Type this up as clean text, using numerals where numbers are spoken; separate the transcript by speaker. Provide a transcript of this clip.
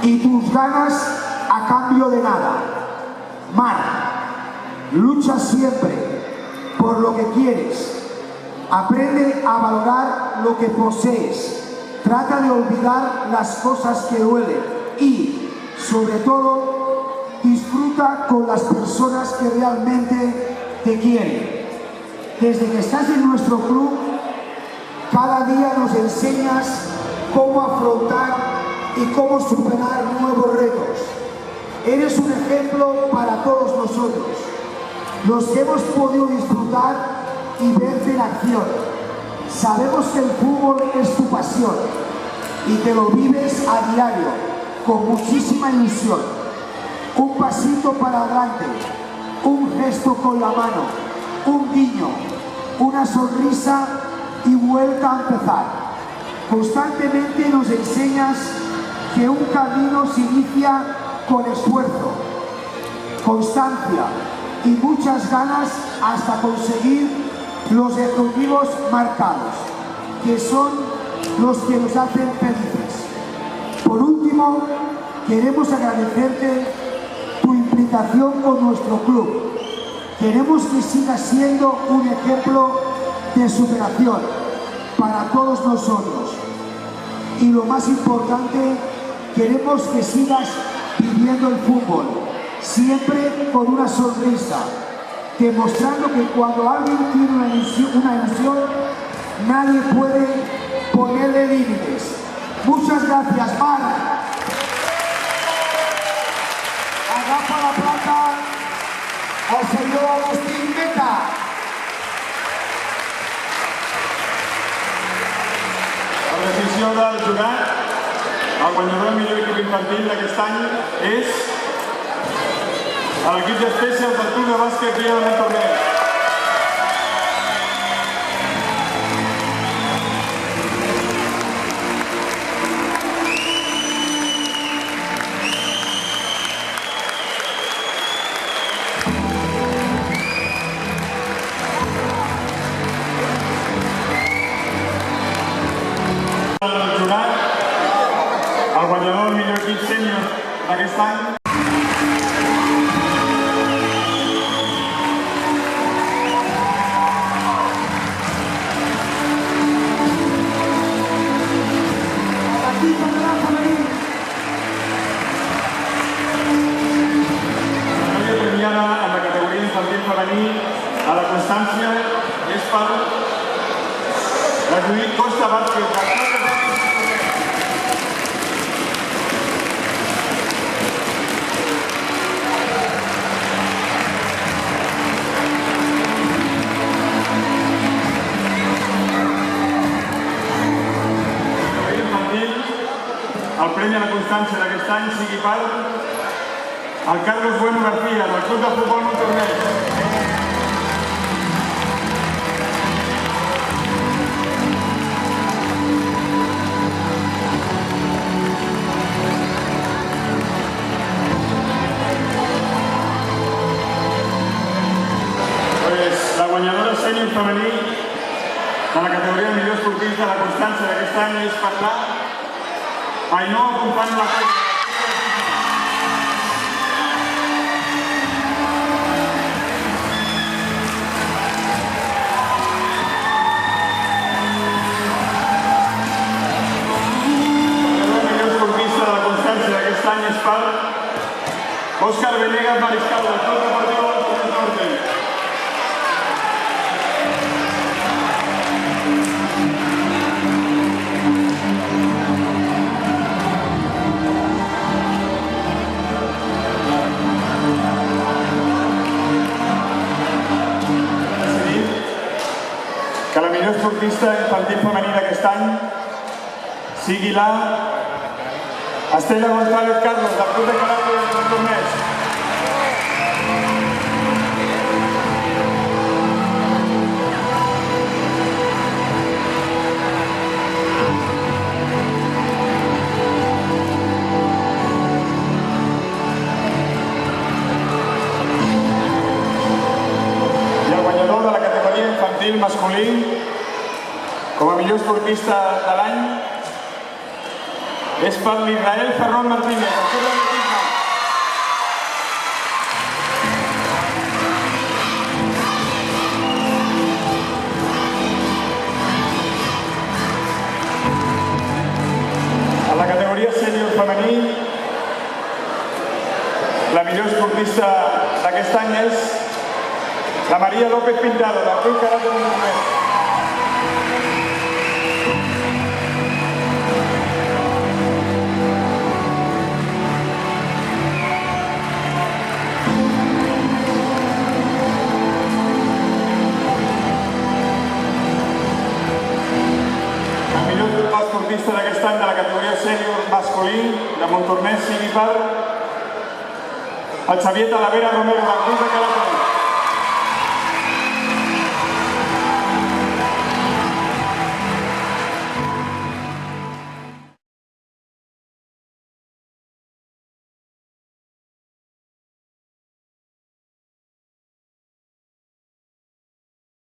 Speaker 1: y tus ganas a cambio de nada. Marc, lucha siempre por lo que quieres. Aprende a valorar lo que posees. Trata de olvidar las cosas que duelen y, sobre todo, disfruta con las personas que realmente te quieren. Desde que estás en nuestro club, cada día nos enseñas cómo afrontar y cómo superar nuevos retos. Eres un ejemplo para todos nosotros, los que hemos podido disfrutar y verte en acción. Sabemos que el fútbol es tu pasión y te lo vives a diario, con muchísima ilusión. Un pasito para adelante, un gesto con la mano, un guiño, una sonrisa y vuelta a empezar. Constantemente nos enseñas que un camino se inicia con esfuerzo, constancia y muchas ganas hasta conseguir los objetivos marcados, que son los que nos hacen felices. Por último, queremos agradecerte tu implicación con nuestro club. Queremos que sigas siendo un ejemplo de superación para todos nosotros. Y lo más importante, queremos que sigas viviendo el fútbol, siempre con una sonrisa, demostrando que cuando alguien tiene una ilusión, nadie puede ponerle límites. Muchas gracias, Marc. Agafa la plata al senyor Agustín Meta.
Speaker 2: La decisió del jurat, el guanyador del millor equip infantil d'aquest any és l'equip d'Especial del Club de Bàsquet Via del Torneig. El jurat, el guanyador del millor equip sènior d'aquest any. A la Constància és per la Judit Costa Vázquez. El premi a la Constància d'aquest any sigui per el Carlos Bueno García, del Club de Futbol Montornès. La guanyadora sènior femení de la categoria de millor esportista de la Constància d'aquest any és per la Ainhoa Company La Colla. El millor esportista de la Constància d'aquest any és per Òscar Venegas Mariscal, del Club Deportiu del Norte. Que la millor esportista infantil femení d'aquest any sigui la Estela González Carlos, del Club de Karate del Montornès. I el guanyador de la categoria infantil masculí com a millor esportista de l'any és per l'Israel Ferron Martínez, del Club d'Atletisme. A la categoria sènior femení, la millor esportista d'aquest any és la Maria López Pintado, del Club Karate Montornès. El millor esportista d'aquest any de la categoria sènior masculí de Montornès sigui per el Xavier Talavera Romero, del Club de Karate.